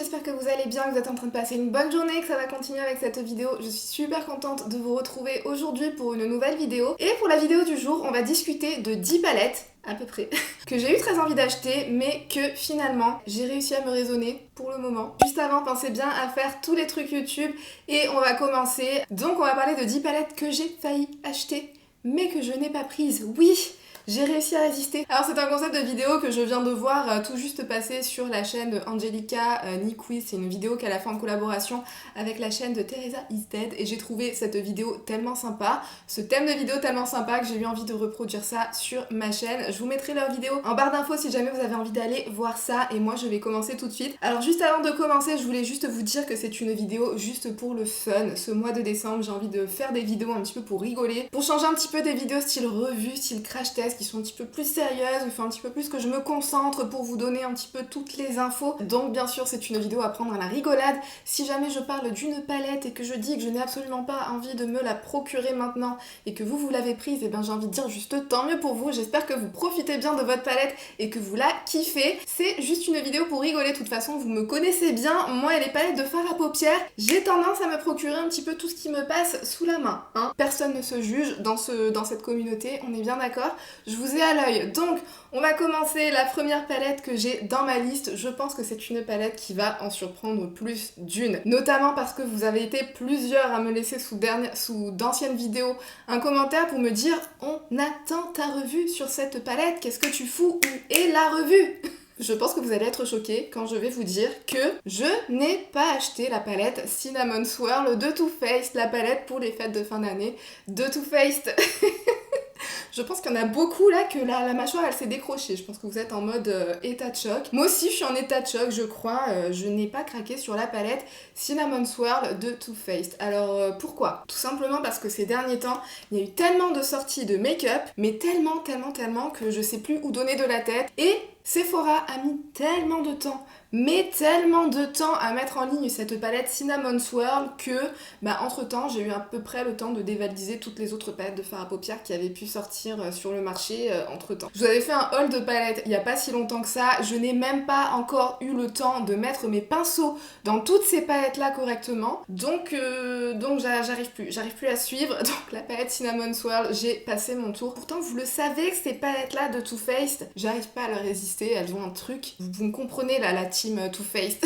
j'espère que vous allez bien, que vous êtes en train de passer une bonne journée, que ça va continuer avec cette vidéo. Je suis super contente de vous retrouver aujourd'hui pour une nouvelle vidéo. Et pour la vidéo du jour, on va discuter de 10 palettes, à peu près, que j'ai eu très envie d'acheter, mais que finalement, j'ai réussi à me raisonner pour le moment. Juste avant, pensez bien à faire tous les trucs YouTube et on va commencer. Donc on va parler de 10 palettes que j'ai failli acheter, mais que je n'ai pas prises. Oui! J'ai réussi à résister. Alors c'est un concept de vidéo que je viens de voir tout juste passer sur la chaîne de Angelica Niquiz. C'est une vidéo qu'elle a fait en collaboration avec la chaîne de Teresa Is Dead et j'ai trouvé cette vidéo tellement sympa, ce thème de vidéo tellement sympa que j'ai eu envie de reproduire ça sur ma chaîne. Je vous mettrai leur vidéo en barre d'infos si jamais vous avez envie d'aller voir ça et moi je vais commencer tout de suite. Alors juste avant de commencer, je voulais juste vous dire que c'est une vidéo juste pour le fun. Ce mois de décembre, j'ai envie de faire des vidéos un petit peu pour rigoler, pour changer un petit peu des vidéos style revue, style crash test, qui sont un petit peu plus sérieuses, il faut un petit peu plus que je me concentre pour vous donner un petit peu toutes les infos. Donc bien sûr c'est une vidéo à prendre à la rigolade. Si jamais je parle d'une palette et que je dis que je n'ai absolument pas envie de me la procurer maintenant et que vous l'avez prise, et bien j'ai envie de dire juste tant mieux pour vous. J'espère que vous profitez bien de votre palette et que vous la kiffez. C'est juste une vidéo pour rigoler, de toute façon vous me connaissez bien, moi et les palettes de fard à paupières, j'ai tendance à me procurer un petit peu tout ce qui me passe sous la main, hein. Personne ne se juge dans cette communauté, on est bien d'accord. Je vous ai à l'œil. Donc, on va commencer. La première palette que j'ai dans ma liste, je pense que c'est une palette qui va en surprendre plus d'une. Notamment parce que vous avez été plusieurs à me laisser sous d'anciennes vidéos un commentaire pour me dire « On attend ta revue sur cette palette, qu'est-ce que tu fous? Où est la revue ?» Je pense que vous allez être choqués quand je vais vous dire que je n'ai pas acheté la palette Cinnamon Swirl de Too Faced, la palette pour les fêtes de fin d'année de Too Faced. Je pense qu'il y en a beaucoup là que la mâchoire elle s'est décrochée. Je pense que vous êtes en mode état de choc. Moi aussi je suis en état de choc, je crois. Je n'ai pas craqué sur la palette Cinnamon Swirl de Too Faced. Alors pourquoi? Tout simplement parce que ces derniers temps, il y a eu tellement de sorties de make-up, mais tellement que je sais plus où donner de la tête. Et Sephora a mis tellement de temps, mais tellement de temps à mettre en ligne cette palette Cinnamon Swirl que, entre temps, j'ai eu à peu près le temps de dévaliser toutes les autres palettes de fard à paupières qui avaient pu sortir sur le marché entre temps. Je vous avais fait un haul de palettes il n'y a pas si longtemps que ça, je n'ai même pas encore eu le temps de mettre mes pinceaux dans toutes ces palettes là correctement, donc j'arrive plus à suivre. Donc la palette Cinnamon Swirl, j'ai passé mon tour. Pourtant vous le savez que ces palettes là de Too Faced, j'arrive pas à leur résister, elles ont un truc, vous me comprenez là, la team Too Faced.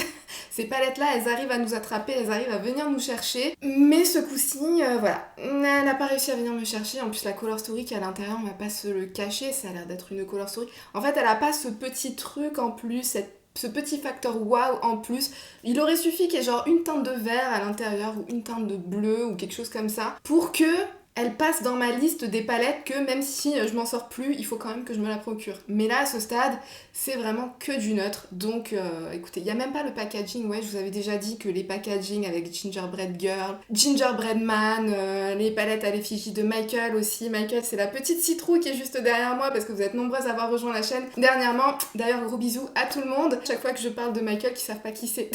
Ces palettes là, elles arrivent à nous attraper, elles arrivent à venir nous chercher, mais ce coup-ci, voilà, elle n'a pas réussi à venir me chercher. En plus la color story qui est à l'intérieur, on va pas se le cacher, ça a l'air d'être une color story. En fait elle a pas ce petit truc en plus, ce petit facteur waouh en plus. Il aurait suffi qu'il y ait genre une teinte de vert à l'intérieur ou une teinte de bleu ou quelque chose comme ça pour que elle passe dans ma liste des palettes que même si je m'en sors plus, il faut quand même que je me la procure. Mais là, à ce stade, c'est vraiment que du neutre. Donc, écoutez, il n'y a même pas le packaging. Ouais, je vous avais déjà dit que les packaging avec Gingerbread Girl, Gingerbread Man, les palettes à l'effigie de Michael aussi. Michael, c'est la petite citrouille qui est juste derrière moi parce que vous êtes nombreuses à avoir rejoint la chaîne dernièrement. D'ailleurs, gros bisous à tout le monde. Chaque fois que je parle de Michael, qui savent pas qui c'est,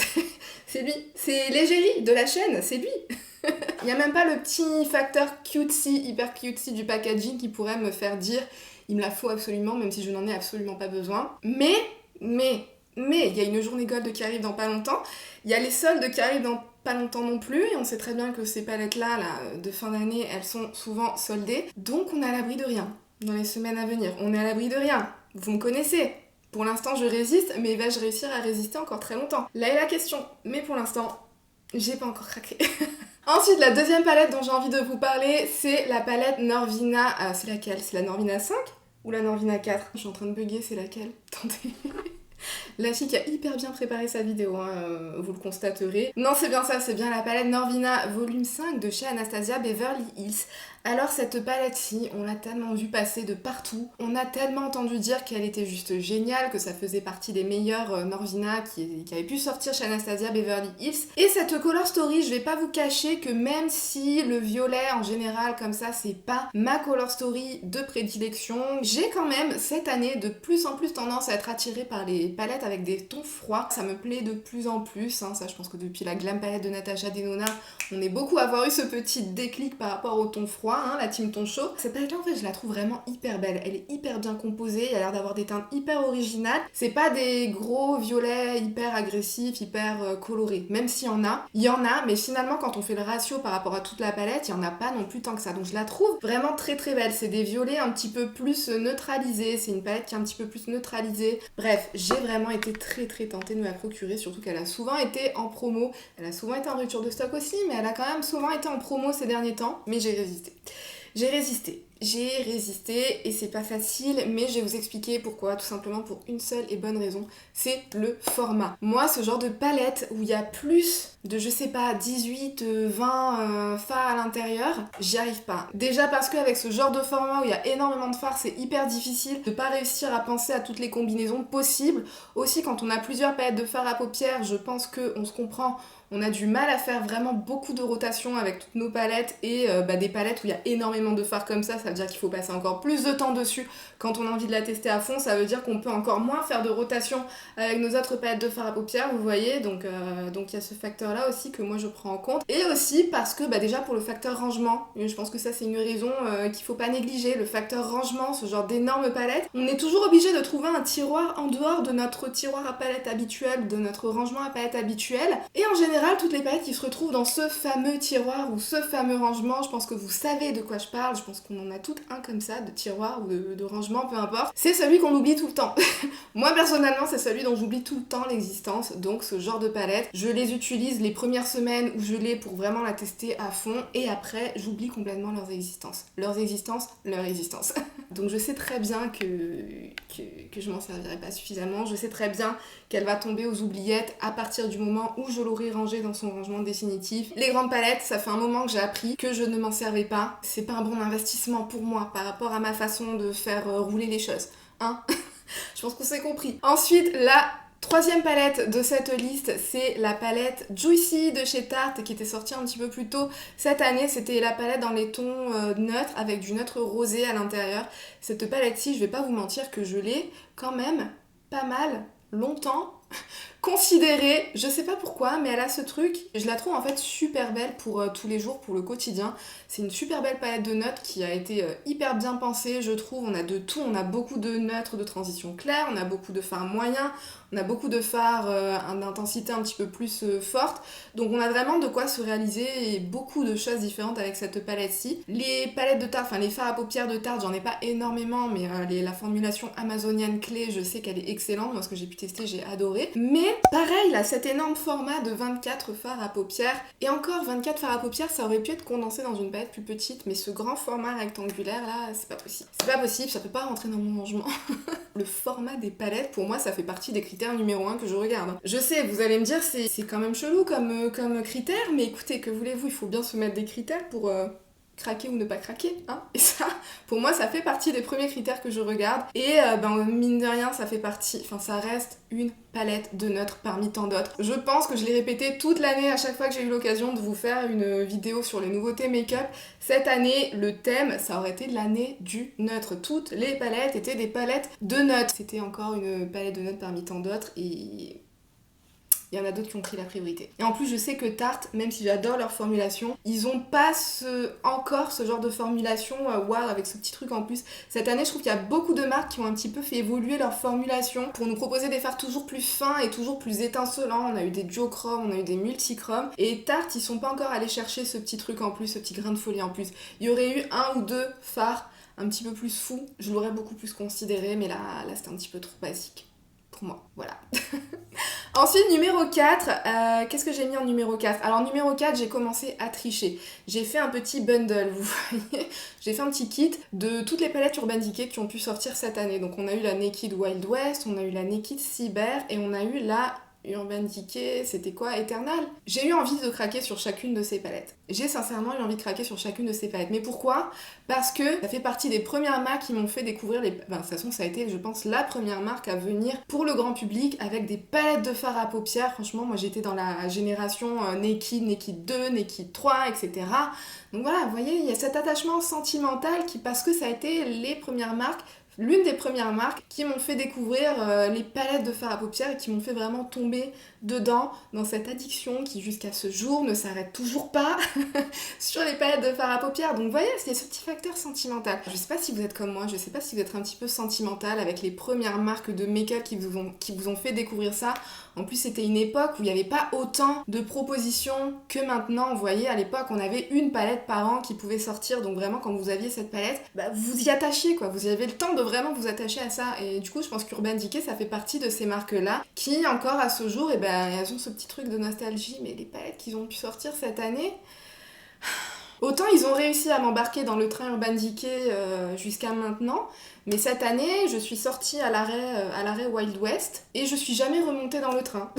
c'est lui. C'est l'égérie de la chaîne, c'est lui. Il n'y a même pas le petit facteur cutesy, hyper cutesy du packaging qui pourrait me faire dire il me la faut absolument, même si je n'en ai absolument pas besoin. Mais, il y a une journée gold qui arrive dans pas longtemps, il y a les soldes qui arrivent dans pas longtemps non plus, et on sait très bien que ces palettes-là, de fin d'année, elles sont souvent soldées, donc on est à l'abri de rien dans les semaines à venir. On est à l'abri de rien, vous me connaissez. Pour l'instant je résiste, mais vais-je réussir à résister encore très longtemps? Là est la question, mais pour l'instant, j'ai pas encore craqué. Ensuite, la deuxième palette dont j'ai envie de vous parler, c'est la palette Norvina. C'est laquelle? C'est la Norvina 5 ou la Norvina 4? Je suis en train de bugger, c'est laquelle? Attendez. La fille qui a hyper bien préparé sa vidéo, hein, vous le constaterez. Non, c'est bien ça, c'est bien la palette Norvina volume 5 de chez Anastasia Beverly Hills. Alors cette palette-ci, on l'a tellement vue passer de partout, on a tellement entendu dire qu'elle était juste géniale, que ça faisait partie des meilleures Norvina qui avaient pu sortir chez Anastasia Beverly Hills. Et cette color story, je vais pas vous cacher que même si le violet en général comme ça, c'est pas ma color story de prédilection, j'ai quand même cette année de plus en plus tendance à être attirée par les palettes avec des tons froids. Ça me plaît de plus en plus, hein. Ça je pense que depuis la glam palette de Natasha Denona, on est beaucoup à avoir eu ce petit déclic par rapport aux tons froids. moi, hein, la team ton chaud. Cette palette là en fait je la trouve vraiment hyper belle, elle est hyper bien composée, il a l'air d'avoir des teintes hyper originales, c'est pas des gros violets hyper agressifs, hyper colorés, même s'il y en a, mais finalement quand on fait le ratio par rapport à toute la palette, il y en a pas non plus tant que ça, donc je la trouve vraiment très très belle, c'est des violets un petit peu plus neutralisés, c'est une palette qui est un petit peu plus neutralisée, bref, j'ai vraiment été très très tentée de me la procurer, surtout qu'elle a souvent été en promo, elle a souvent été en rupture de stock aussi, mais elle a quand même souvent été en promo ces derniers temps, mais j'ai résisté. J'ai résisté et c'est pas facile, mais je vais vous expliquer pourquoi, tout simplement pour une seule et bonne raison, c'est le format. Moi, ce genre de palette où il y a plus de, je sais pas, 18, 20 fards à l'intérieur, j'y arrive pas. Déjà parce qu'avec ce genre de format où il y a énormément de fards, c'est hyper difficile de pas réussir à penser à toutes les combinaisons possibles. Aussi, quand on a plusieurs palettes de fards à paupières, je pense qu'on se comprend, on a du mal à faire vraiment beaucoup de rotation avec toutes nos palettes et des palettes où il y a énormément de fards comme ça veut dire qu'il faut passer encore plus de temps dessus quand on a envie de la tester à fond, ça veut dire qu'on peut encore moins faire de rotation avec nos autres palettes de fard à paupières, vous voyez, donc il y a ce facteur là aussi que moi je prends en compte, et aussi parce que déjà pour le facteur rangement, je pense que ça c'est une raison qu'il faut pas négliger, le facteur rangement, ce genre d'énormes palettes, on est toujours obligé de trouver un tiroir en dehors de notre tiroir à palette habituel, de notre rangement à palette habituel, et en général toutes les palettes qui se retrouvent dans ce fameux tiroir ou ce fameux rangement, je pense que vous savez de quoi je parle, je pense qu'on en a tout un comme ça, de tiroir ou de rangement, peu importe, c'est celui qu'on oublie tout le temps. Moi personnellement c'est celui dont j'oublie tout le temps l'existence, donc ce genre de palette, je les utilise les premières semaines où je l'ai pour vraiment la tester à fond, et après j'oublie complètement leur existence. Donc je sais très bien que je m'en servirai pas suffisamment, je sais très bien qu'elle va tomber aux oubliettes à partir du moment où je l'aurai rangée dans son rangement définitif. Les grandes palettes, ça fait un moment que j'ai appris que je ne m'en servais pas. C'est pas un bon investissement pour moi par rapport à ma façon de faire rouler les choses. Hein. Je pense qu'on s'est compris. Ensuite, la troisième palette de cette liste, c'est la palette Juicy de chez Tarte qui était sortie un petit peu plus tôt cette année. C'était la palette dans les tons neutres avec du neutre rosé à l'intérieur. Cette palette-ci, je vais pas vous mentir que je l'ai quand même pas mal longtemps considérée, je sais pas pourquoi, mais elle a ce truc, je la trouve en fait super belle pour tous les jours, pour le quotidien. C'est une super belle palette de neutres qui a été hyper bien pensée, je trouve. On a de tout, on a beaucoup de neutres de transition claire, on a beaucoup de fards moyens, on a beaucoup de fards d'intensité un petit peu plus forte, donc on a vraiment de quoi se réaliser et beaucoup de choses différentes avec cette palette-ci. Les palettes de Tarte, enfin les fards à paupières de Tarte, j'en ai pas énormément, mais la formulation amazonienne clé, je sais qu'elle est excellente, moi ce que j'ai pu tester, j'ai adoré. Mais pareil, là, cet énorme format de 24 fards à paupières, et encore 24 fards à paupières, ça aurait pu être condensé dans une palette plus petite, mais ce grand format rectangulaire là, c'est pas possible. C'est pas possible, ça peut pas rentrer dans mon rangement. Le format des palettes, pour moi, ça fait partie des critères numéro 1 que je regarde. Je sais, vous allez me dire, c'est quand même chelou comme critère, mais écoutez, que voulez-vous, il faut bien se mettre des critères pour craquer ou ne pas craquer, hein. Et ça, pour moi, ça fait partie des premiers critères que je regarde. Et mine de rien, ça fait partie, enfin ça reste une palette de neutres parmi tant d'autres. Je pense que je l'ai répété toute l'année à chaque fois que j'ai eu l'occasion de vous faire une vidéo sur les nouveautés make-up. Cette année, le thème, ça aurait été l'année du neutre. Toutes les palettes étaient des palettes de neutres. C'était encore une palette de neutres parmi tant d'autres et il y en a d'autres qui ont pris la priorité. Et en plus, je sais que Tarte, même si j'adore leur formulation, ils ont pas encore ce genre de formulation waouh, avec ce petit truc en plus. Cette année, je trouve qu'il y a beaucoup de marques qui ont un petit peu fait évoluer leur formulation pour nous proposer des fards toujours plus fins et toujours plus étincelants. On a eu des duochromes, on a eu des multichromes. Et Tarte, ils sont pas encore allés chercher ce petit truc en plus, ce petit grain de folie en plus. Il y aurait eu un ou deux fards un petit peu plus fous, je l'aurais beaucoup plus considéré, mais là c'était un petit peu trop basique. Pour moi, voilà. Ensuite, numéro 4, qu'est-ce que j'ai mis en numéro 4 ? Alors numéro 4, j'ai commencé à tricher. J'ai fait un petit bundle, vous voyez. J'ai fait un petit kit de toutes les palettes Urban Decay qui ont pu sortir cette année. Donc on a eu la Naked Wild West, on a eu la Naked Cyber et on a eu la Urban Decay, c'était quoi, Eternal ? J'ai eu envie de craquer sur chacune de ces palettes. J'ai sincèrement eu envie de craquer sur chacune de ces palettes. Mais pourquoi ? Parce que ça fait partie des premières marques qui m'ont fait découvrir les... de toute façon, ça a été, je pense, la première marque à venir pour le grand public avec des palettes de fards à paupières. Franchement, moi j'étais dans la génération Naked, Naked 2, Naked 3, etc. Donc voilà, vous voyez, il y a cet attachement sentimental qui, parce que ça a été les premières marques, l'une des premières marques qui m'ont fait découvrir les palettes de fard à paupières et qui m'ont fait vraiment tomber dedans dans cette addiction qui jusqu'à ce jour ne s'arrête toujours pas sur les palettes de fard à paupières. Donc vous voyez, c'est ce petit facteur sentimental. Je sais pas si vous êtes comme moi, je sais pas si vous êtes un petit peu sentimental avec les premières marques de make-up qui vous ont fait découvrir ça. En plus, c'était une époque où il n'y avait pas autant de propositions que maintenant. Vous voyez, à l'époque, on avait une palette par an qui pouvait sortir. Donc vraiment, quand vous aviez cette palette, vous y attachiez, quoi. Vous avez le temps de vraiment vous attacher à ça. Et du coup, je pense qu'Urban Decay, ça fait partie de ces marques-là qui, encore à ce jour, elles ont ce petit truc de nostalgie. Mais les palettes qu'ils ont pu sortir cette année... Autant ils ont réussi à m'embarquer dans le train Urban Decay jusqu'à maintenant, mais cette année, je suis sortie à l'arrêt Wild West et je suis jamais remontée dans le train.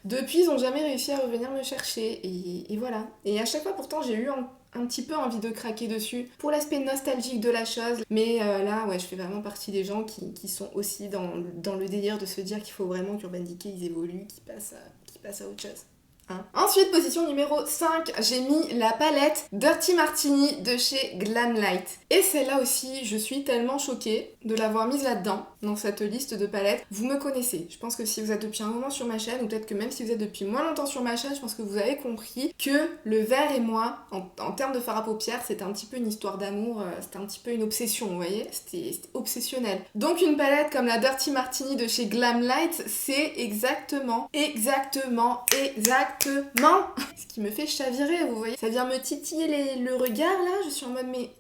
Depuis, ils ont jamais réussi à revenir me chercher et voilà. Et à chaque fois, pourtant, j'ai eu un petit peu envie de craquer dessus pour l'aspect nostalgique de la chose. Mais là, ouais, je fais vraiment partie des gens qui sont aussi dans le délire de se dire qu'il faut vraiment qu'Urban Decay ils évoluent, qu'ils passent à autre chose. Ensuite, position numéro 5, j'ai mis la palette Dirty Martini de chez Glamlight. Et celle-là aussi, je suis tellement choquée de l'avoir mise là-dedans, dans cette liste de palettes. Vous me connaissez, je pense que si vous êtes depuis un moment sur ma chaîne, ou peut-être que même si vous êtes depuis moins longtemps sur ma chaîne, je pense que vous avez compris que le vert et moi, en termes de fard à paupières, c'était un petit peu une histoire d'amour, c'était un petit peu une obsession, vous voyez, c'était obsessionnel. Donc une palette comme la Dirty Martini de chez Glamlight, c'est exactement ce qui me fait chavirer, vous voyez. Ça vient me titiller le regard là, je suis en mode mais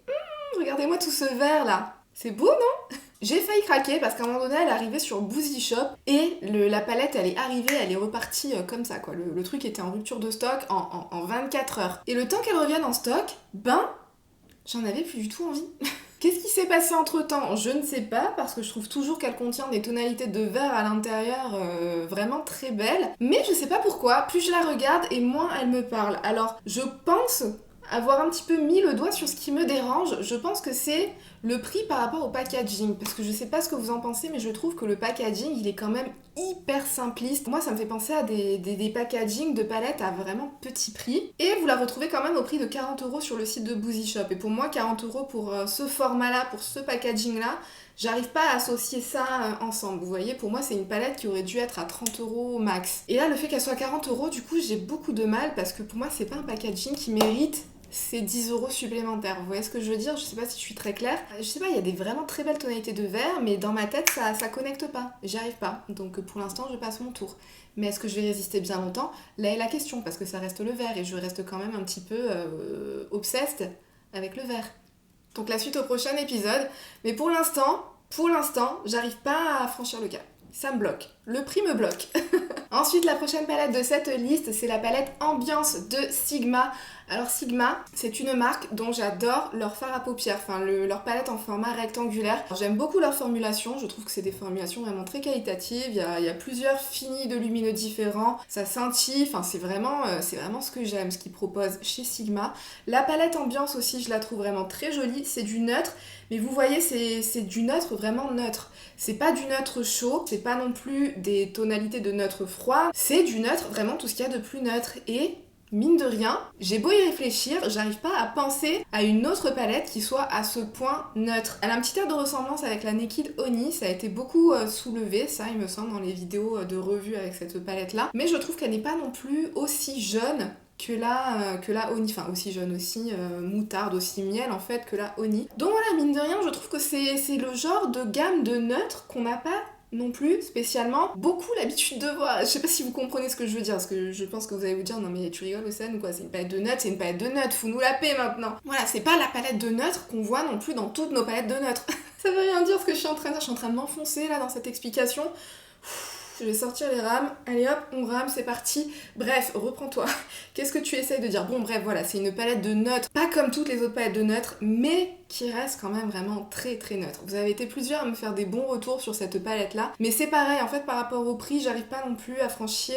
regardez-moi tout ce vert là. C'est beau non? J'ai failli craquer parce qu'à un moment donné elle est arrivée sur Boozy Shop et la palette elle est arrivée, elle est repartie comme ça quoi. Le truc était en rupture de stock en 24 heures. Et le temps qu'elle revienne en stock, j'en avais plus du tout envie. Qu'est-ce qui s'est passé entre temps? Je ne sais pas, parce que je trouve toujours qu'elle contient des tonalités de vert à l'intérieur vraiment très belles. Mais je sais pas pourquoi, plus je la regarde et moins elle me parle. Alors, je pense avoir un petit peu mis le doigt sur ce qui me dérange. Je pense que c'est le prix par rapport au packaging. Parce que je sais pas ce que vous en pensez, mais je trouve que le packaging, il est quand même hyper simpliste. Moi, ça me fait penser à des packaging de palettes à vraiment petit prix. Et vous la retrouvez quand même au prix de 40€ sur le site de Boozy Shop. Et pour moi, 40€ pour ce format-là, pour ce packaging-là, j'arrive pas à associer ça ensemble. Vous voyez, pour moi, c'est une palette qui aurait dû être à 30€ max. Et là, le fait qu'elle soit 40€, du coup, j'ai beaucoup de mal parce que pour moi, c'est pas un packaging qui mérite ces 10€ supplémentaires. Vous voyez ce que je veux dire? Je sais pas si je suis très claire. Je sais pas, il y a des vraiment très belles tonalités de vert, mais dans ma tête, ça connecte pas. J'y arrive pas. Donc pour l'instant, je passe mon tour. Mais est-ce que je vais résister bien longtemps? Là est la question, parce que ça reste le vert et je reste quand même un petit peu obsessed avec le vert. Donc la suite au prochain épisode. Mais pour l'instant, j'arrive pas à franchir le cap. Ça me bloque. Le prix me bloque. Ensuite, la prochaine palette de cette liste, c'est la palette Ambiance de Sigma. Alors Sigma, c'est une marque dont j'adore leur fard à paupières, leur palette en format rectangulaire. J'aime beaucoup leur formulation, je trouve que c'est des formulations vraiment très qualitatives, il y a plusieurs finis de lumineux différents, ça scintille, c'est vraiment ce que j'aime, ce qu'ils proposent chez Sigma. La palette Ambiance aussi, je la trouve vraiment très jolie, c'est du neutre, mais vous voyez, c'est du neutre vraiment neutre. C'est pas du neutre chaud, c'est pas non plus des tonalités de neutre froid, c'est du neutre, vraiment tout ce qu'il y a de plus neutre. Et mine de rien, j'ai beau y réfléchir, j'arrive pas à penser à une autre palette qui soit à ce point neutre. Elle a un petit air de ressemblance avec la Naked Honey, ça a été beaucoup soulevé, ça il me semble, dans les vidéos de revue avec cette palette-là. Mais je trouve qu'elle n'est pas non plus aussi jeune que la Honey, enfin aussi jeune, aussi moutarde, aussi miel en fait que la Honey. Donc voilà, mine de rien, je trouve que c'est le genre de gamme de neutres qu'on n'a pas non plus spécialement beaucoup l'habitude de voir. Je sais pas si vous comprenez ce que je veux dire, parce que je pense que vous allez vous dire non mais tu rigoles Océane ou quoi, c'est une palette de neutres, c'est une palette de neutres, fous-nous la paix maintenant. Voilà, c'est pas la palette de neutres qu'on voit non plus dans toutes nos palettes de neutres. Ça veut rien dire ce que je suis en train de dire, je suis en train de m'enfoncer là dans cette explication. Je vais sortir les rames, allez hop, on rame, c'est parti. Bref, reprends-toi. Qu'est-ce que tu essayes de dire? Bon bref, voilà, c'est une palette de neutres, pas comme toutes les autres palettes de neutres, mais qui reste quand même vraiment très très neutre. Vous avez été plusieurs à me faire des bons retours sur cette palette-là, mais c'est pareil, en fait, par rapport au prix, j'arrive pas non plus à franchir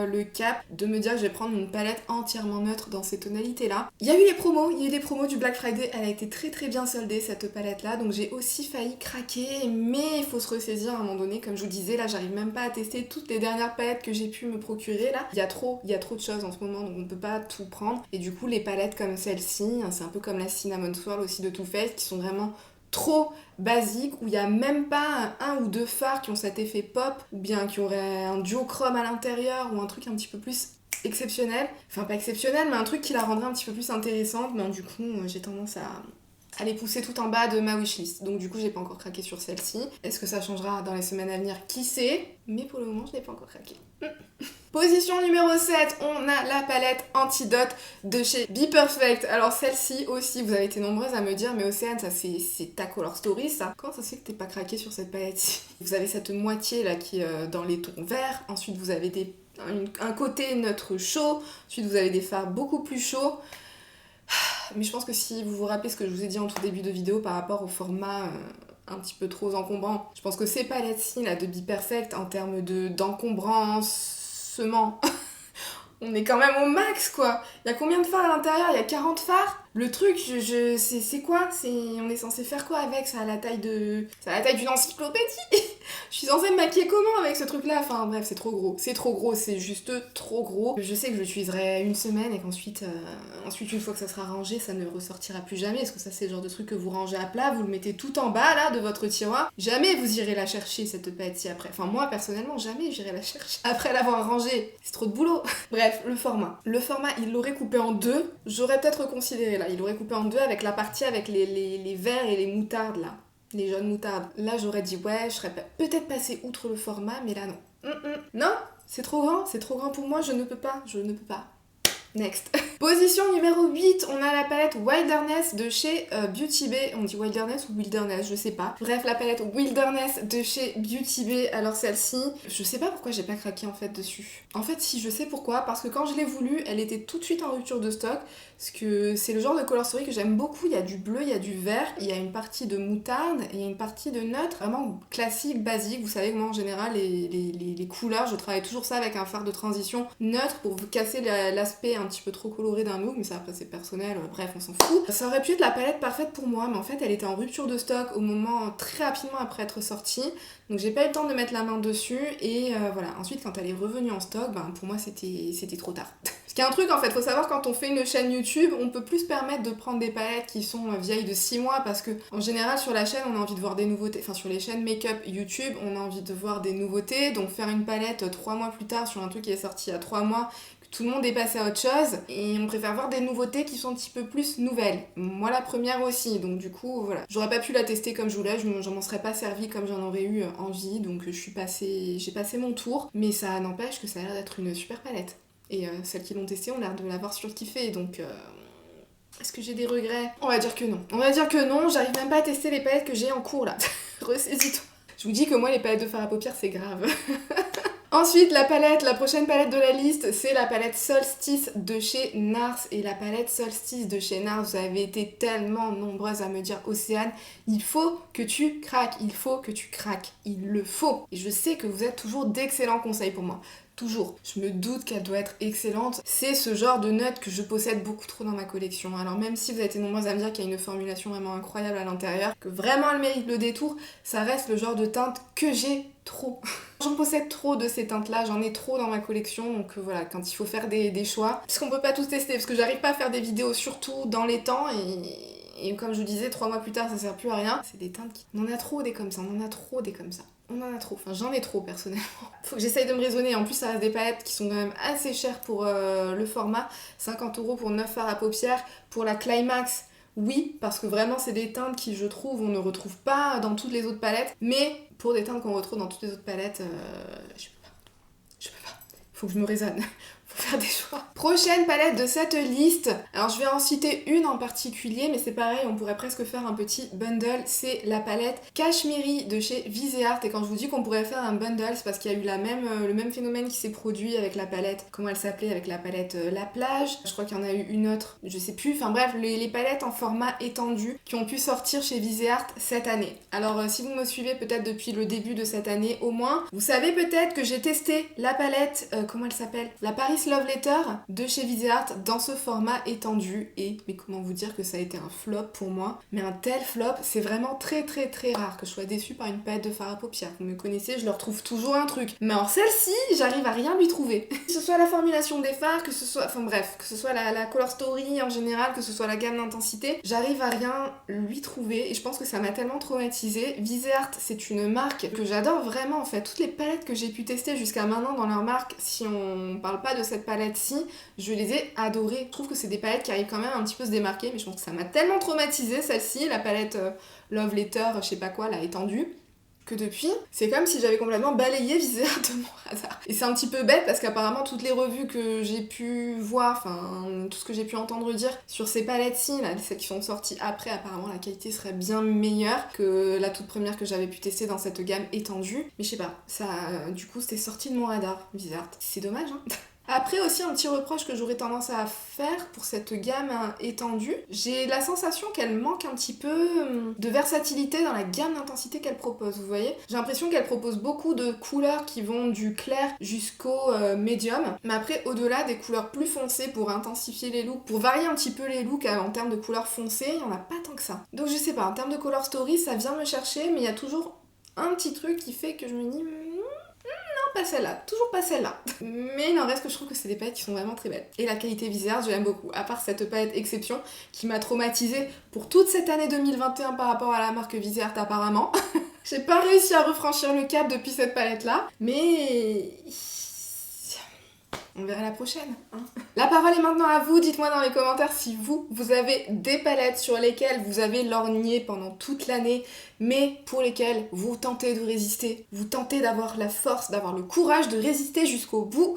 le cap de me dire que je vais prendre une palette entièrement neutre dans ces tonalités-là. Il y a eu des promos du Black Friday, elle a été très très bien soldée cette palette-là, donc j'ai aussi failli craquer, mais il faut se ressaisir à un moment donné, comme je vous disais, là j'arrive même pas à tester toutes les dernières palettes que j'ai pu me procurer là. Il y a trop de choses en ce moment, donc on peut pas tout prendre, et du coup les palettes comme celle-ci, c'est un peu comme la Cinnamon Swirl aussi de Too Faced, qui sont vraiment trop basique, où il n'y a même pas un ou deux fards qui ont cet effet pop, ou bien qui auraient un duochrome à l'intérieur, ou un truc un petit peu plus exceptionnel. Enfin, pas exceptionnel, mais un truc qui la rendrait un petit peu plus intéressante. Mais du coup, j'ai tendance à les pousser tout en bas de ma wishlist. Donc du coup, j'ai pas encore craqué sur celle-ci. Est-ce que ça changera dans les semaines à venir? Qui sait? Mais pour le moment, je n'ai pas encore craqué. Position numéro 7, on a la palette Antidote de chez Be Perfect. Alors celle-ci aussi, vous avez été nombreuses à me dire, mais Océane, ça c'est ta color story ça. Comment ça se fait que t'es pas craqué sur cette palette-ci? Vous avez cette moitié là qui est dans les tons verts, ensuite vous avez un côté neutre chaud, ensuite vous avez des fards beaucoup plus chauds. Mais je pense que si vous vous rappelez ce que je vous ai dit en tout début de vidéo par rapport au format un petit peu trop encombrant, je pense que ces palettes-ci là de Be Perfect en termes d'encombranceement, on est quand même au max quoi. Il y a combien de fards à l'intérieur? Il y a 40 fards. Le truc, c'est quoi? On est censé faire quoi avec? Ça a la taille d'une encyclopédie. Je suis censée me maquiller comment avec ce truc là? Enfin bref, c'est trop gros, c'est juste trop gros. Je sais que je l'utiliserai une semaine et qu'ensuite une fois que ça sera rangé, ça ne ressortira plus jamais, parce que ça c'est le genre de truc que vous rangez à plat, vous le mettez tout en bas là de votre tiroir. Jamais vous irez la chercher cette palette-ci après. Enfin moi personnellement, jamais j'irai la chercher après l'avoir rangée. C'est trop de boulot. Bref, le format, il l'aurait coupé en deux. J'aurais peut-être reconsidéré là. Il l'aurait coupé en deux avec la partie avec les verts et les moutardes là. Les jaunes moutardes. Là, j'aurais dit ouais, je serais peut-être passée outre le format, mais là, non. Non, c'est trop grand pour moi, je ne peux pas. Next. Position numéro 8, on a la palette Wilderness de chez Beauty Bay. On dit Wilderness ou Wilderness, je sais pas. Bref, la palette Wilderness de chez Beauty Bay. Alors celle-ci, je sais pas pourquoi j'ai pas craqué en fait dessus. En fait, si, je sais pourquoi, parce que quand je l'ai voulu, elle était tout de suite en rupture de stock. Parce que c'est le genre de color story que j'aime beaucoup. Il y a du bleu, il y a du vert, il y a une partie de moutarde et il y a une partie de neutre. Vraiment classique, basique. Vous savez que moi en général, les couleurs, je travaille toujours ça avec un fard de transition neutre pour vous casser l'aspect un petit peu trop coloré d'un look, mais ça après c'est personnel, bref on s'en fout. Ça aurait pu être la palette parfaite pour moi, mais en fait elle était en rupture de stock au moment très rapidement après être sortie, donc j'ai pas eu le temps de mettre la main dessus et voilà. Ensuite quand elle est revenue en stock, pour moi c'était trop tard. Parce qu'il y a un truc en fait, faut savoir quand on fait une chaîne YouTube, on peut plus se permettre de prendre des palettes qui sont vieilles de 6 mois parce que en général sur la chaîne on a envie de voir des nouveautés, enfin sur les chaînes make-up YouTube on a envie de voir des nouveautés, donc faire une palette 3 mois plus tard sur un truc qui est sorti il y a 3 mois, tout le monde est passé à autre chose et on préfère voir des nouveautés qui sont un petit peu plus nouvelles. Moi la première aussi, donc du coup voilà. J'aurais pas pu la tester comme je voulais, je m'en serais pas servi comme j'en aurais eu envie, donc j'ai passé mon tour, mais ça n'empêche que ça a l'air d'être une super palette. Et celles qui l'ont testé ont l'air de l'avoir surkiffé, donc est-ce que j'ai des regrets? On va dire que non, j'arrive même pas à tester les palettes que j'ai en cours là. Ressaisis-toi. Je vous dis que moi les palettes de fard à paupières c'est grave. Ensuite, la prochaine palette de la liste, c'est la palette Solstice de chez NARS. Et la palette Solstice de chez NARS, vous avez été tellement nombreuses à me dire Océane, il faut que tu craques, il le faut. Et je sais que vous êtes toujours d'excellents conseils pour moi. Toujours. Je me doute qu'elle doit être excellente. C'est ce genre de note que je possède beaucoup trop dans ma collection. Alors même si vous avez été nombreuses à me dire qu'il y a une formulation vraiment incroyable à l'intérieur, que vraiment elle mérite le détour, ça reste le genre de teinte que j'ai trop. J'en possède trop de ces teintes-là, j'en ai trop dans ma collection, donc voilà, quand il faut faire des choix, puisqu'on peut pas tous tester, parce que j'arrive pas à faire des vidéos surtout dans les temps, et comme je vous disais, 3 mois plus tard, ça sert plus à rien. C'est des teintes qui... On en a trop des comme ça. Enfin, j'en ai trop, personnellement. Faut que j'essaye de me raisonner. En plus, ça reste des palettes qui sont quand même assez chères pour le format. 50€ pour 9 fards à paupières. Pour la Climax, oui, parce que vraiment, c'est des teintes qui, je trouve, on ne retrouve pas dans toutes les autres palettes. Mais pour des teintes qu'on retrouve dans toutes les autres palettes, je peux pas. Faut que je me raisonne. Faut faire des choix. Prochaine palette de cette liste. Alors je vais en citer une en particulier, mais c'est pareil, on pourrait presque faire un petit bundle. C'est la palette Cashmere de chez Viseart. Et quand je vous dis qu'on pourrait faire un bundle, c'est parce qu'il y a eu le même phénomène qui s'est produit avec la palette, comment elle s'appelait, avec la palette La Plage. Je crois qu'il y en a eu une autre, je sais plus. Enfin bref, les palettes en format étendu qui ont pu sortir chez Viseart cette année. Alors si vous me suivez peut-être depuis le début de cette année au moins, vous savez peut-être que j'ai testé la palette, comment elle s'appelle, la Paris Nice Love Letter de chez Viseart dans ce format étendu. Et, mais comment vous dire que ça a été un flop pour moi. Mais un tel flop, c'est vraiment très rare que je sois déçue par une palette de fard à paupières. Vous me connaissez, je leur trouve toujours un truc. Mais alors celle-ci, j'arrive à rien lui trouver. Que ce soit la formulation des fards, que ce soit... Enfin bref, que ce soit la color story en général, que ce soit la gamme d'intensité, j'arrive à rien lui trouver. Et je pense que ça m'a tellement traumatisée. Viseart, c'est une marque que j'adore vraiment en fait. Toutes les palettes que j'ai pu tester jusqu'à maintenant dans leur marque, si on parle pas de cette palette-ci, je les ai adorées. Je trouve que c'est des palettes qui arrivent quand même un petit peu se démarquer, mais je pense que ça m'a tellement traumatisée celle-ci, la palette Love Letter, je sais pas quoi, là, étendue, que depuis, c'est comme si j'avais complètement balayé Viseart de mon radar. Et c'est un petit peu bête parce qu'apparemment toutes les revues que j'ai pu voir, enfin tout ce que j'ai pu entendre dire sur ces palettes-ci, là, celles qui sont sorties après, apparemment la qualité serait bien meilleure que la toute première que j'avais pu tester dans cette gamme étendue. Mais je sais pas, ça, du coup c'était sorti de mon radar, Viseart. C'est dommage, hein. Après aussi un petit reproche que j'aurais tendance à faire pour cette gamme étendue, j'ai la sensation qu'elle manque un petit peu de versatilité dans la gamme d'intensité qu'elle propose, vous voyez. J'ai l'impression qu'elle propose beaucoup de couleurs qui vont du clair jusqu'au médium, mais après au-delà des couleurs plus foncées pour intensifier les looks, pour varier un petit peu les looks en termes de couleurs foncées, il n'y en a pas tant que ça. Donc je sais pas, en termes de color story ça vient me chercher, mais il y a toujours un petit truc qui fait que je me dis... pas celle-là, toujours pas celle-là. Mais il en reste que je trouve que c'est des palettes qui sont vraiment très belles. Et la qualité Viseart, je l'aime beaucoup. À part cette palette exception qui m'a traumatisée pour toute cette année 2021 par rapport à la marque Viseart apparemment. J'ai pas réussi à refranchir le cap depuis cette palette-là, mais... on verra la prochaine, hein. La parole est maintenant à vous, dites-moi dans les commentaires si vous avez des palettes sur lesquelles vous avez lorgné pendant toute l'année, mais pour lesquelles vous tentez de résister, vous tentez d'avoir la force, d'avoir le courage de résister jusqu'au bout.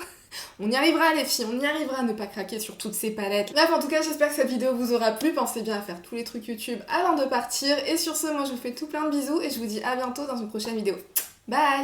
On y arrivera les filles, on y arrivera à ne pas craquer sur toutes ces palettes. Bref, en tout cas, j'espère que cette vidéo vous aura plu. Pensez bien à faire tous les trucs YouTube avant de partir. Et sur ce, moi je vous fais tout plein de bisous et je vous dis à bientôt dans une prochaine vidéo. Bye!